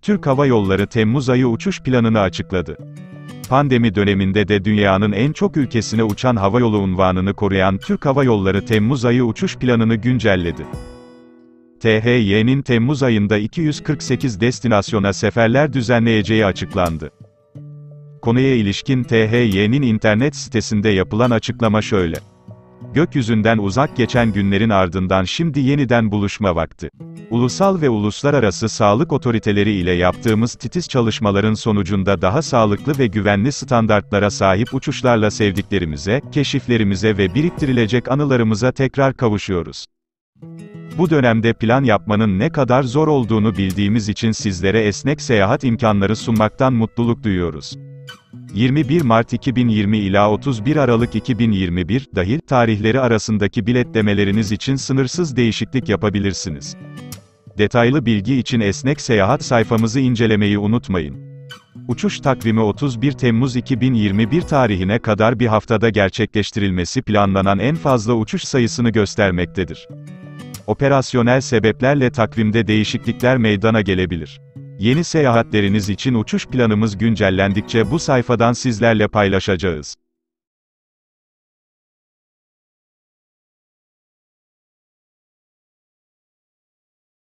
Türk Hava Yolları Temmuz ayı uçuş planını açıkladı. Pandemi döneminde de dünyanın en çok ülkesine uçan havayolu unvanını koruyan Türk Hava Yolları Temmuz ayı uçuş planını güncelledi. THY'nin Temmuz ayında 248 destinasyona seferler düzenleyeceği açıklandı. Konuya ilişkin THY'nin internet sitesinde yapılan açıklama şöyle: Gökyüzünden uzak geçen günlerin ardından şimdi yeniden buluşma vakti. Ulusal ve uluslararası sağlık otoriteleri ile yaptığımız titiz çalışmaların sonucunda daha sağlıklı ve güvenli standartlara sahip uçuşlarla sevdiklerimize, keşiflerimize ve biriktirilecek anılarımıza tekrar kavuşuyoruz. Bu dönemde plan yapmanın ne kadar zor olduğunu bildiğimiz için sizlere esnek seyahat imkanları sunmaktan mutluluk duyuyoruz. 21 Mart 2020 ila 31 Aralık 2021 dahil tarihleri arasındaki biletlemeleriniz için sınırsız değişiklik yapabilirsiniz. Detaylı bilgi için esnek seyahat sayfamızı incelemeyi unutmayın. Uçuş takvimi 31 Temmuz 2021 tarihine kadar bir haftada gerçekleştirilmesi planlanan en fazla uçuş sayısını göstermektedir. Operasyonel sebeplerle takvimde değişiklikler meydana gelebilir. Yeni seyahatleriniz için uçuş planımız güncellendikçe bu sayfadan sizlerle paylaşacağız.